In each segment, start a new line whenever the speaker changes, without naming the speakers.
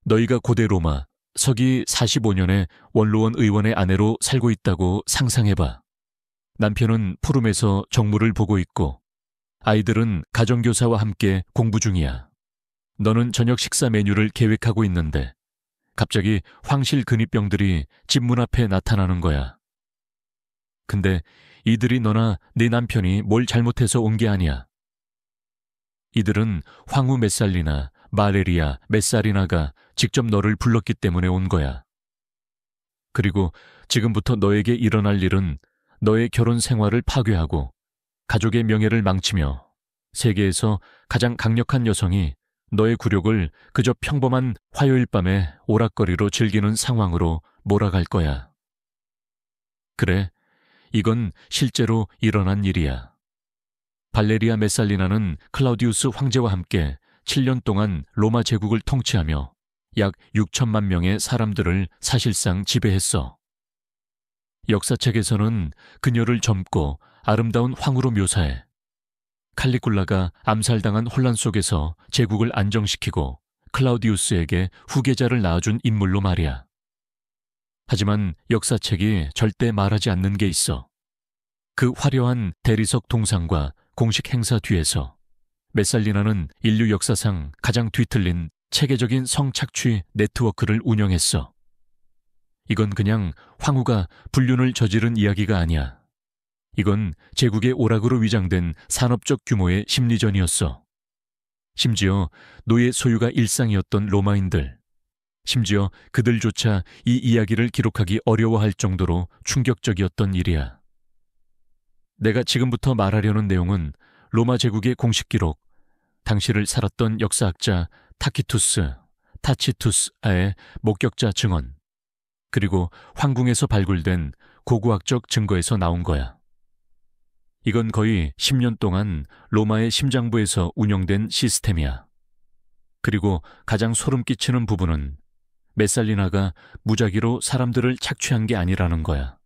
너희가 고대 로마 서기 45년에 원로원 의원의 아내로 살고 있다고 상상해봐. 남편은 푸름에서 정무를 보고 있고 아이들은 가정교사와 함께 공부 중이야. 너는 저녁 식사 메뉴를 계획하고 있는데 갑자기 황실 근위병들이 집 문 앞에 나타나는 거야. 근데 이들이 너나 네 남편이 뭘 잘못해서 온 게 아니야. 이들은 황후 메살리나 마레리아 메사리나가 직접 너를 불렀기 때문에 온 거야. 그리고 지금부터 너에게 일어날 일은 너의 결혼 생활을 파괴하고 가족의 명예를 망치며 세계에서 가장 강력한 여성이 너의 굴욕을 그저 평범한 화요일 밤에 오락거리로 즐기는 상황으로 몰아갈 거야. 그래, 이건 실제로 일어난 일이야. 발레리아 메살리나는 클라우디우스 황제와 함께 7년 동안 로마 제국을 통치하며 약 6천만 명의 사람들을 사실상 지배했어. 역사책에서는 그녀를 젊고 아름다운 황후로 묘사해. 칼리굴라가 암살당한 혼란 속에서 제국을 안정시키고 클라우디우스에게 후계자를 낳아준 인물로 말이야. 하지만 역사책이 절대 말하지 않는 게 있어. 그 화려한 대리석 동상과 공식 행사 뒤에서 메살리나는 인류 역사상 가장 뒤틀린 체계적인 성착취 네트워크를 운영했어. 이건 그냥 황후가 불륜을 저지른 이야기가 아니야. 이건 제국의 오락으로 위장된 산업적 규모의 심리전이었어. 심지어 노예 소유가 일상이었던 로마인들, 심지어 그들조차 이 이야기를 기록하기 어려워할 정도로 충격적이었던 일이야. 내가 지금부터 말하려는 내용은 로마 제국의 공식 기록, 당시를 살았던 역사학자 타치투스아의 목격자 증언, 그리고 황궁에서 발굴된 고고학적 증거에서 나온 거야. 이건 거의 10년 동안 로마의 심장부에서 운영된 시스템이야. 그리고 가장 소름 끼치는 부분은 메살리나가 무작위로 사람들을 착취한 게 아니라는 거야.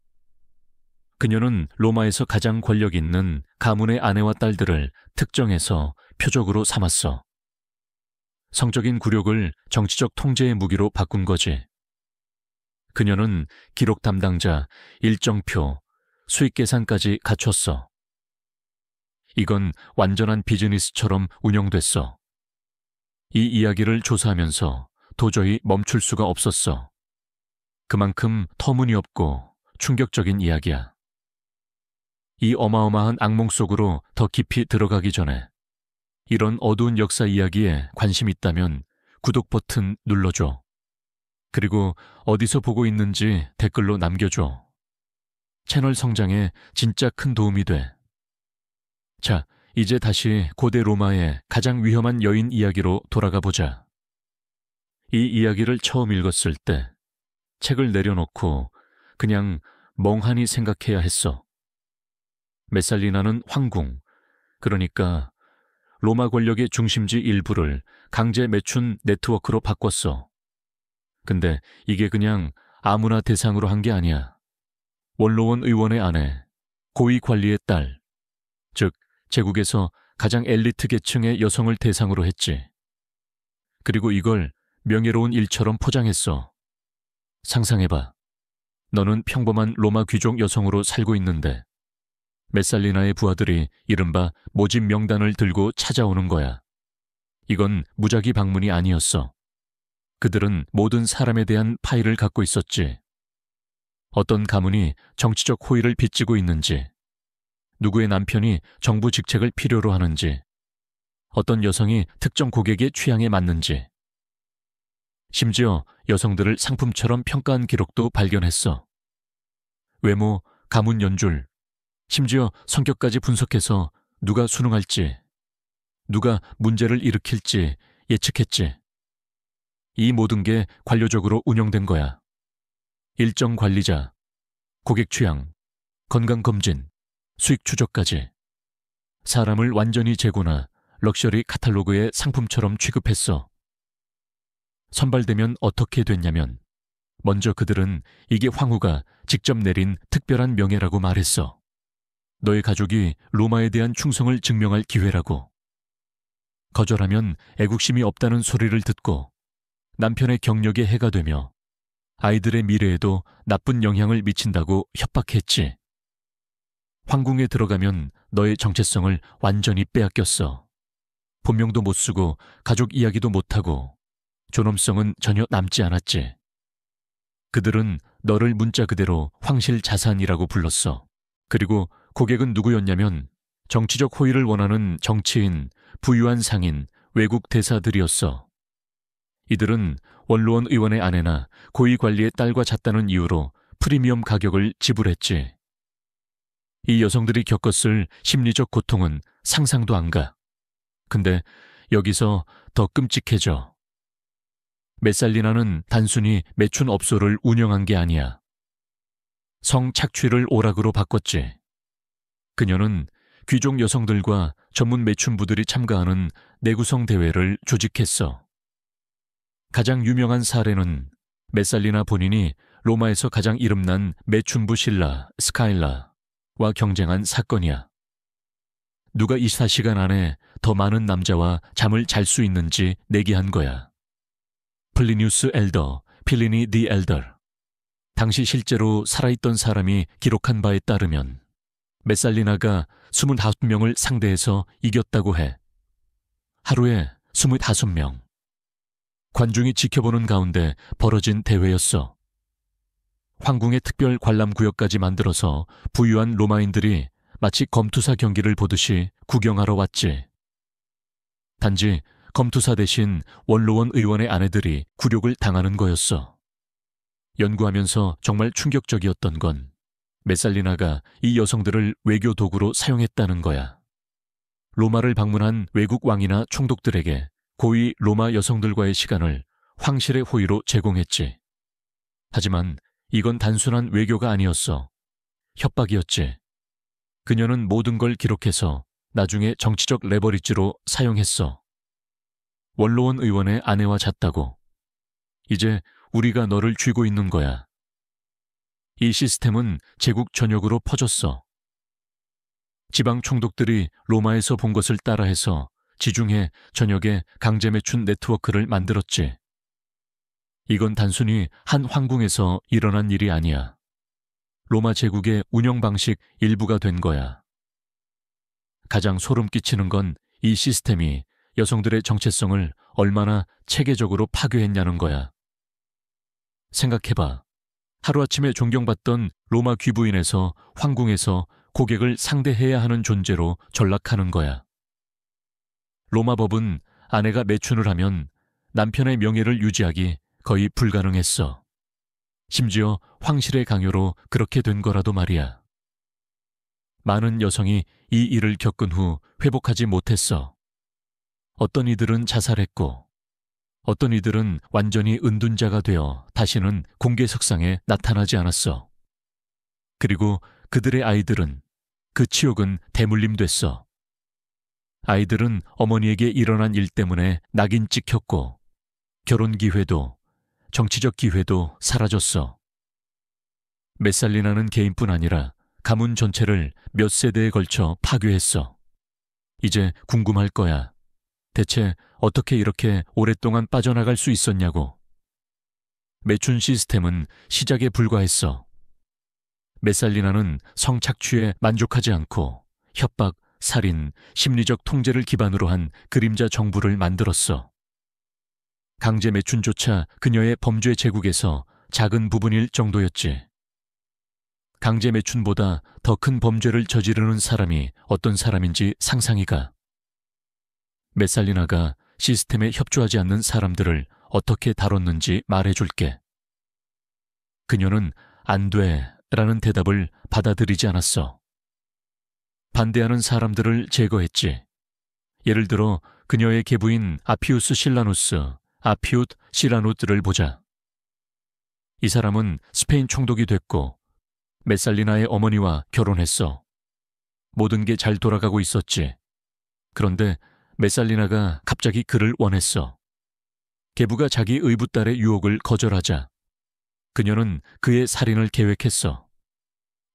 그녀는 로마에서 가장 권력 있는 가문의 아내와 딸들을 특정해서 표적으로 삼았어. 성적인 굴욕을 정치적 통제의 무기로 바꾼 거지. 그녀는 기록 담당자, 일정표, 수익 계산까지 갖췄어. 이건 완전한 비즈니스처럼 운영됐어. 이 이야기를 조사하면서 도저히 멈출 수가 없었어. 그만큼 터무니없고 충격적인 이야기야. 이 어마어마한 악몽 속으로 더 깊이 들어가기 전에 이런 어두운 역사 이야기에 관심 있다면 구독 버튼 눌러줘. 그리고 어디서 보고 있는지 댓글로 남겨줘. 채널 성장에 진짜 큰 도움이 돼. 자, 이제 다시 고대 로마의 가장 위험한 여인 이야기로 돌아가 보자. 이 이야기를 처음 읽었을 때 책을 내려놓고 그냥 멍하니 생각해야 했어. 메살리나는 황궁, 그러니까 로마 권력의 중심지 일부를 강제 매춘 네트워크로 바꿨어. 근데 이게 그냥 아무나 대상으로 한 게 아니야. 원로원 의원의 아내, 고위 관리의 딸, 즉 제국에서 가장 엘리트 계층의 여성을 대상으로 했지. 그리고 이걸 명예로운 일처럼 포장했어. 상상해봐. 너는 평범한 로마 귀족 여성으로 살고 있는데 메살리나의 부하들이 이른바 모집 명단을 들고 찾아오는 거야. 이건 무작위 방문이 아니었어. 그들은 모든 사람에 대한 파일을 갖고 있었지. 어떤 가문이 정치적 호의를 빚지고 있는지, 누구의 남편이 정부 직책을 필요로 하는지, 어떤 여성이 특정 고객의 취향에 맞는지, 심지어 여성들을 상품처럼 평가한 기록도 발견했어. 외모, 가문 연줄, 심지어 성격까지 분석해서 누가 순응할지, 누가 문제를 일으킬지 예측했지. 이 모든 게 관료적으로 운영된 거야. 일정 관리자, 고객 취향, 건강검진, 수익 추적까지. 사람을 완전히 재고나 럭셔리 카탈로그의 상품처럼 취급했어. 선발되면 어떻게 됐냐면 먼저 그들은 이게 황후가 직접 내린 특별한 명예라고 말했어. 너의 가족이 로마에 대한 충성을 증명할 기회라고. 거절하면 애국심이 없다는 소리를 듣고 남편의 경력에 해가 되며 아이들의 미래에도 나쁜 영향을 미친다고 협박했지. 황궁에 들어가면 너의 정체성을 완전히 빼앗겼어. 본명도 못 쓰고 가족 이야기도 못하고 존엄성은 전혀 남지 않았지. 그들은 너를 문자 그대로 황실 자산이라고 불렀어. 그리고 고객은 누구였냐면 정치적 호의를 원하는 정치인, 부유한 상인, 외국 대사들이었어. 이들은 원로원 의원의 아내나 고위 관리의 딸과 잤다는 이유로 프리미엄 가격을 지불했지. 이 여성들이 겪었을 심리적 고통은 상상도 안 가. 근데 여기서 더 끔찍해져. 메살리나는 단순히 매춘 업소를 운영한 게 아니야. 성착취를 오락으로 바꿨지. 그녀는 귀족 여성들과 전문 매춘부들이 참가하는 내구성 대회를 조직했어. 가장 유명한 사례는 메살리나 본인이 로마에서 가장 이름난 매춘부 신라 스카일라와 경쟁한 사건이야. 누가 24시간 안에 더 많은 남자와 잠을 잘 수 있는지 내기한 거야. 플리니우스 엘더, 필리니 디 엘더. 당시 실제로 살아있던 사람이 기록한 바에 따르면 메살리나가 25명을 상대해서 이겼다고 해. 하루에 25명. 관중이 지켜보는 가운데 벌어진 대회였어. 황궁의 특별 관람구역까지 만들어서 부유한 로마인들이 마치 검투사 경기를 보듯이 구경하러 왔지. 단지 검투사 대신 원로원 의원의 아내들이 굴욕을 당하는 거였어. 연구하면서 정말 충격적이었던 건 메살리나가 이 여성들을 외교 도구로 사용했다는 거야. 로마를 방문한 외국 왕이나 총독들에게 고위 로마 여성들과의 시간을 황실의 호의로 제공했지. 하지만 이건 단순한 외교가 아니었어. 협박이었지. 그녀는 모든 걸 기록해서 나중에 정치적 레버리지로 사용했어. 원로원 의원의 아내와 잤다고. 이제 우리가 너를 쥐고 있는 거야. 이 시스템은 제국 전역으로 퍼졌어. 지방 총독들이 로마에서 본 것을 따라해서 지중해 전역에 강제 매춘 네트워크를 만들었지. 이건 단순히 한 황궁에서 일어난 일이 아니야. 로마 제국의 운영 방식 일부가 된 거야. 가장 소름 끼치는 건 이 시스템이 여성들의 정체성을 얼마나 체계적으로 파괴했냐는 거야. 생각해봐. 하루아침에 존경받던 로마 귀부인에서 황궁에서 고객을 상대해야 하는 존재로 전락하는 거야. 로마 법은 아내가 매춘을 하면 남편의 명예를 유지하기 거의 불가능했어. 심지어 황실의 강요로 그렇게 된 거라도 말이야. 많은 여성이 이 일을 겪은 후 회복하지 못했어. 어떤 이들은 자살했고, 어떤 이들은 완전히 은둔자가 되어 다시는 공개석상에 나타나지 않았어. 그리고 그들의 아이들은, 그 치욕은 대물림됐어. 아이들은 어머니에게 일어난 일 때문에 낙인 찍혔고, 결혼 기회도, 정치적 기회도 사라졌어. 메살리나는 개인뿐 아니라 가문 전체를 몇 세대에 걸쳐 파괴했어. 이제 궁금할 거야. 대체 어떻게 이렇게 오랫동안 빠져나갈 수 있었냐고. 매춘 시스템은 시작에 불과했어. 메살리나는 성착취에 만족하지 않고 협박, 살인, 심리적 통제를 기반으로 한 그림자 정부를 만들었어. 강제 매춘조차 그녀의 범죄 제국에서 작은 부분일 정도였지. 강제 매춘보다 더 큰 범죄를 저지르는 사람이 어떤 사람인지 상상이 가. 메살리나가 시스템에 협조하지 않는 사람들을 어떻게 다뤘는지 말해줄게. 그녀는 안 돼 라는 대답을 받아들이지 않았어. 반대하는 사람들을 제거했지. 예를 들어 그녀의 계부인 아피우스 실라누스, 아피웃 시라누트를 보자. 이 사람은 스페인 총독이 됐고 메살리나의 어머니와 결혼했어. 모든 게 잘 돌아가고 있었지. 그런데 메살리나가 갑자기 그를 원했어. 계부가 자기 의붓딸의 유혹을 거절하자 그녀는 그의 살인을 계획했어.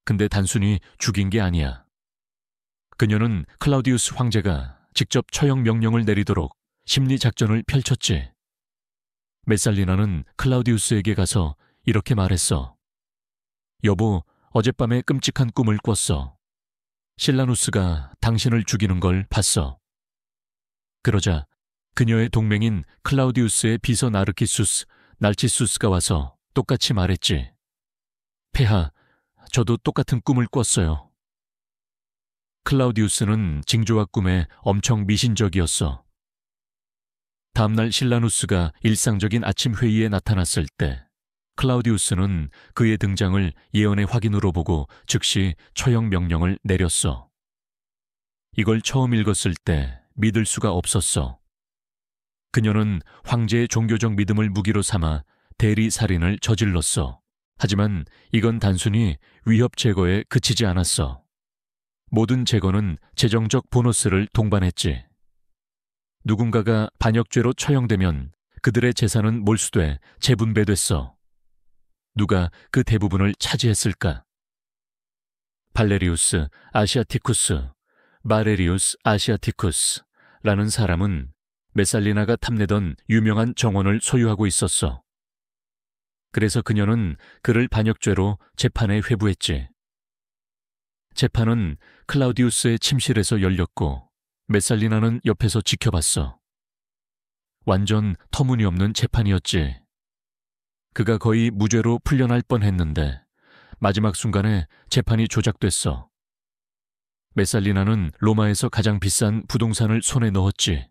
근데 단순히 죽인 게 아니야. 그녀는 클라우디우스 황제가 직접 처형 명령을 내리도록 심리작전을 펼쳤지. 메살리나는 클라우디우스에게 가서 이렇게 말했어. 여보, 어젯밤에 끔찍한 꿈을 꿨어. 실라누스가 당신을 죽이는 걸 봤어. 그러자 그녀의 동맹인 클라우디우스의 비서 날치수스가 와서 똑같이 말했지. 폐하, 저도 똑같은 꿈을 꿨어요. 클라우디우스는 징조와 꿈에 엄청 미신적이었어. 다음날 실라누스가 일상적인 아침 회의에 나타났을 때 클라우디우스는 그의 등장을 예언의 확인으로 보고 즉시 처형 명령을 내렸어. 이걸 처음 읽었을 때 믿을 수가 없었어. 그녀는 황제의 종교적 믿음을 무기로 삼아 대리 살인을 저질렀어. 하지만 이건 단순히 위협 제거에 그치지 않았어. 모든 제거는 재정적 보너스를 동반했지. 누군가가 반역죄로 처형되면 그들의 재산은 몰수돼 재분배됐어. 누가 그 대부분을 차지했을까? 발레리우스 아시아티쿠스, 마레리우스 아시아티쿠스라는 사람은 메살리나가 탐내던 유명한 정원을 소유하고 있었어. 그래서 그녀는 그를 반역죄로 재판에 회부했지. 재판은 클라우디우스의 침실에서 열렸고 메살리나는 옆에서 지켜봤어. 완전 터무니없는 재판이었지. 그가 거의 무죄로 풀려날 뻔했는데 마지막 순간에 재판이 조작됐어. 메살리나는 로마에서 가장 비싼 부동산을 손에 넣었지.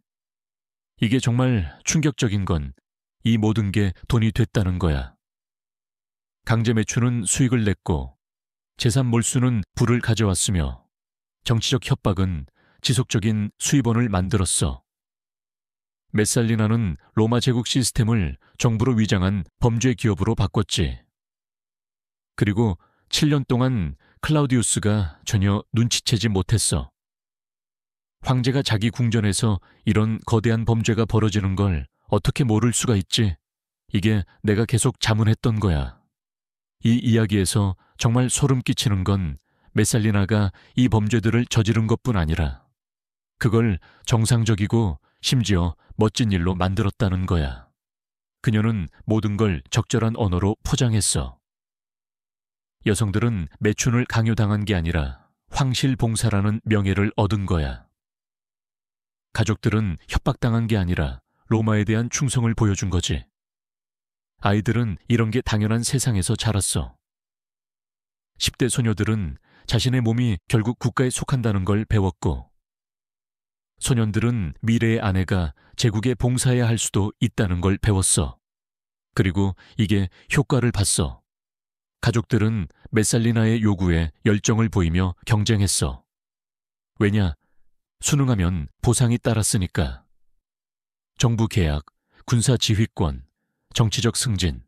이게 정말 충격적인 건 이 모든 게 돈이 됐다는 거야. 강제 매춘은 수익을 냈고 재산 몰수는 부를 가져왔으며 정치적 협박은 지속적인 수입원을 만들었어. 메살리나는 로마 제국 시스템을 정부로 위장한 범죄 기업으로 바꿨지. 그리고 7년 동안 클라우디우스가 전혀 눈치채지 못했어. 황제가 자기 궁전에서 이런 거대한 범죄가 벌어지는 걸 어떻게 모를 수가 있지? 이게 내가 계속 자문했던 거야. 이 이야기에서 정말 소름 끼치는 건 메살리나가 이 범죄들을 저지른 것뿐 아니라 그걸 정상적이고 심지어 멋진 일로 만들었다는 거야. 그녀는 모든 걸 적절한 언어로 포장했어. 여성들은 매춘을 강요당한 게 아니라 황실봉사라는 명예를 얻은 거야. 가족들은 협박당한 게 아니라 로마에 대한 충성을 보여준 거지. 아이들은 이런 게 당연한 세상에서 자랐어. 10대 소녀들은 자신의 몸이 결국 국가에 속한다는 걸 배웠고, 소년들은 미래의 아내가 제국에 봉사해야 할 수도 있다는 걸 배웠어. 그리고 이게 효과를 봤어. 가족들은 메살리나의 요구에 열정을 보이며 경쟁했어. 왜냐? 순응하면 보상이 따랐으니까. 정부 계약, 군사 지휘권, 정치적 승진.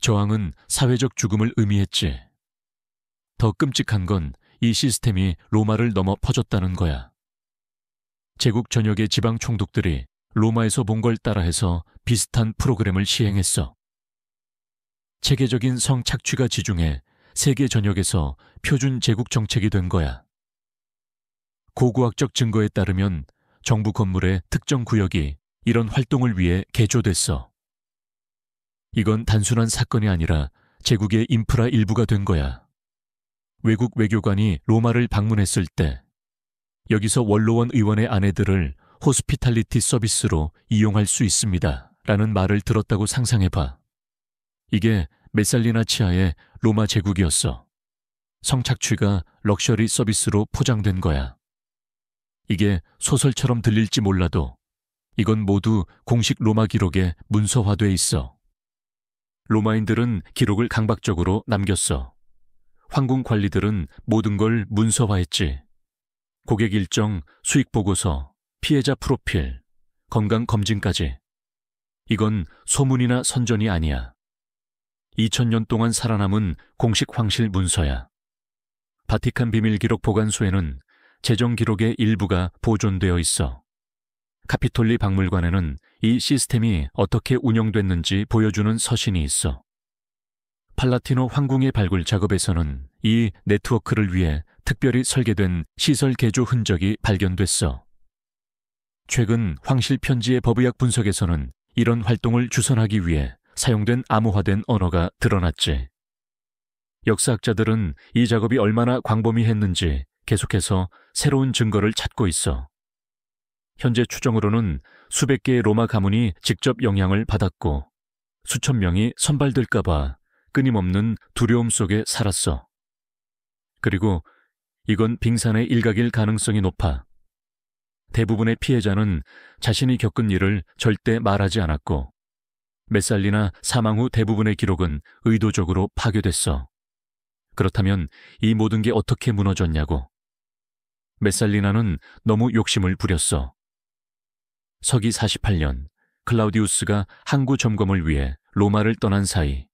저항은 사회적 죽음을 의미했지. 더 끔찍한 건 이 시스템이 로마를 넘어 퍼졌다는 거야. 제국 전역의 지방 총독들이 로마에서 본 걸 따라해서 비슷한 프로그램을 시행했어. 체계적인 성 착취가 지중해 세계 전역에서 표준 제국 정책이 된 거야. 고고학적 증거에 따르면 정부 건물의 특정 구역이 이런 활동을 위해 개조됐어. 이건 단순한 사건이 아니라 제국의 인프라 일부가 된 거야. 외국 외교관이 로마를 방문했을 때 여기서 원로원 의원의 아내들을 호스피탈리티 서비스로 이용할 수 있습니다. 라는 말을 들었다고 상상해봐. 이게 메살리나 치하의 로마 제국이었어. 성착취가 럭셔리 서비스로 포장된 거야. 이게 소설처럼 들릴지 몰라도 이건 모두 공식 로마 기록에 문서화돼 있어. 로마인들은 기록을 강박적으로 남겼어. 황궁 관리들은 모든 걸 문서화했지. 고객 일정, 수익 보고서, 피해자 프로필, 건강 검진까지. 이건 소문이나 선전이 아니야. 2000년 동안 살아남은 공식 황실 문서야. 바티칸 비밀기록 보관소에는 재정 기록의 일부가 보존되어 있어. 카피톨리 박물관에는 이 시스템이 어떻게 운영됐는지 보여주는 서신이 있어. 팔라티노 황궁의 발굴 작업에서는 이 네트워크를 위해 특별히 설계된 시설 개조 흔적이 발견됐어. 최근 황실 편지의 법의학 분석에서는 이런 활동을 주선하기 위해 사용된 암호화된 언어가 드러났지. 역사학자들은 이 작업이 얼마나 광범위했는지 계속해서 새로운 증거를 찾고 있어. 현재 추정으로는 수백 개의 로마 가문이 직접 영향을 받았고 수천 명이 선발될까봐 끊임없는 두려움 속에 살았어. 그리고 이건 빙산의 일각일 가능성이 높아. 대부분의 피해자는 자신이 겪은 일을 절대 말하지 않았고 메살리나 사망 후 대부분의 기록은 의도적으로 파괴됐어. 그렇다면 이 모든 게 어떻게 무너졌냐고. 메살리나는 너무 욕심을 부렸어. 서기 48년 클라우디우스가 항구 점검을 위해 로마를 떠난 사이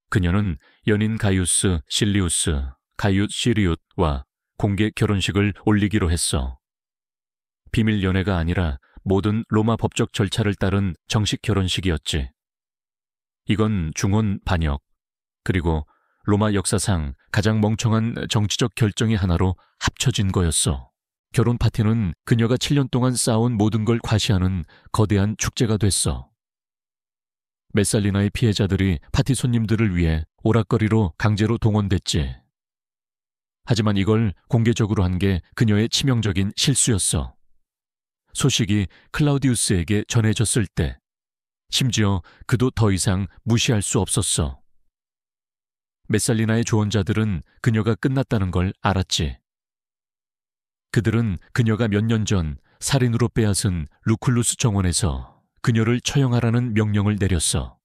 그녀는 연인 가이우스 실리우스 가이웃 시리웃과 공개 결혼식을 올리기로 했어. 비밀 연애가 아니라 모든 로마 법적 절차를 따른 정식 결혼식이었지. 이건 중원 반역, 그리고 로마 역사상 가장 멍청한 정치적 결정의 하나로 합쳐진 거였어. 결혼 파티는 그녀가 7년 동안 쌓아온 모든 걸 과시하는 거대한 축제가 됐어. 메살리나의 피해자들이 파티 손님들을 위해 오락거리로 강제로 동원됐지. 하지만 이걸 공개적으로 한 게 그녀의 치명적인 실수였어. 소식이 클라우디우스에게 전해졌을 때 심지어 그도 더 이상 무시할 수 없었어. 메살리나의 조언자들은 그녀가 끝났다는 걸 알았지. 그들은 그녀가 몇 년 전 살인으로 빼앗은 루쿨루스 정원에서 그녀를 처형하라는 명령을 내렸어.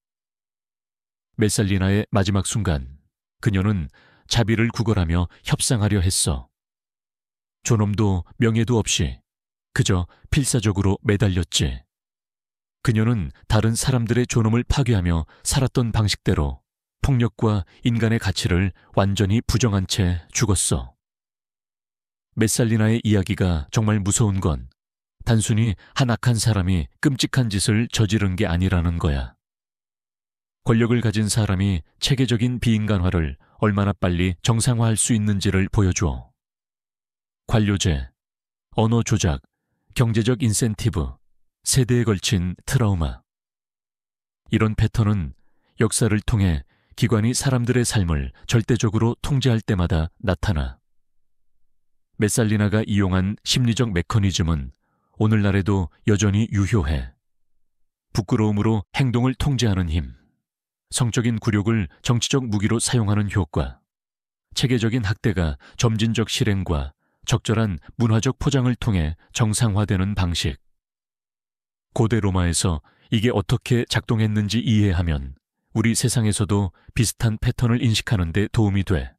메살리나의 마지막 순간 그녀는 자비를 구걸하며 협상하려 했어. 존엄도 명예도 없이 그저 필사적으로 매달렸지. 그녀는 다른 사람들의 존엄을 파괴하며 살았던 방식대로 폭력과 인간의 가치를 완전히 부정한 채 죽었어. 메살리나의 이야기가 정말 무서운 건 단순히 한 악한 사람이 끔찍한 짓을 저지른 게 아니라는 거야. 권력을 가진 사람이 체계적인 비인간화를 얼마나 빨리 정상화할 수 있는지를 보여줘. 관료제, 언어 조작, 경제적 인센티브, 세대에 걸친 트라우마. 이런 패턴은 역사를 통해 기관이 사람들의 삶을 절대적으로 통제할 때마다 나타나. 메살리나가 이용한 심리적 메커니즘은 오늘날에도 여전히 유효해. 부끄러움으로 행동을 통제하는 힘, 성적인 굴욕을 정치적 무기로 사용하는 효과, 체계적인 학대가 점진적 실행과 적절한 문화적 포장을 통해 정상화되는 방식. 고대 로마에서 이게 어떻게 작동했는지 이해하면 우리 세상에서도 비슷한 패턴을 인식하는 데 도움이 돼.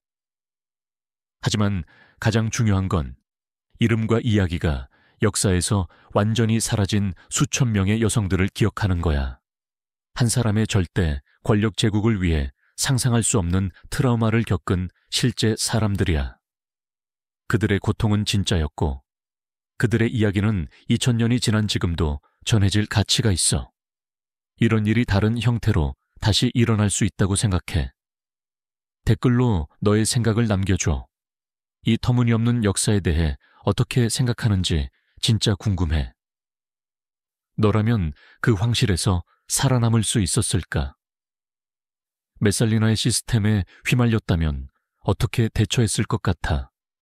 하지만 가장 중요한 건 이름과 이야기가 역사에서 완전히 사라진 수천 명의 여성들을 기억하는 거야. 한 사람의 절대 권력 제국을 위해 상상할 수 없는 트라우마를 겪은 실제 사람들이야. 그들의 고통은 진짜였고 그들의 이야기는 2000년이 지난 지금도 전해질 가치가 있어. 이런 일이 다른 형태로 다시 일어날 수 있다고 생각해. 댓글로 너의 생각을 남겨줘. 이 터무니없는 역사에 대해 어떻게 생각하는지 진짜 궁금해. 너라면 그 황실에서 살아남을 수 있었을까? 메살리나의 시스템에 휘말렸다면 어떻게 대처했을 것 같아?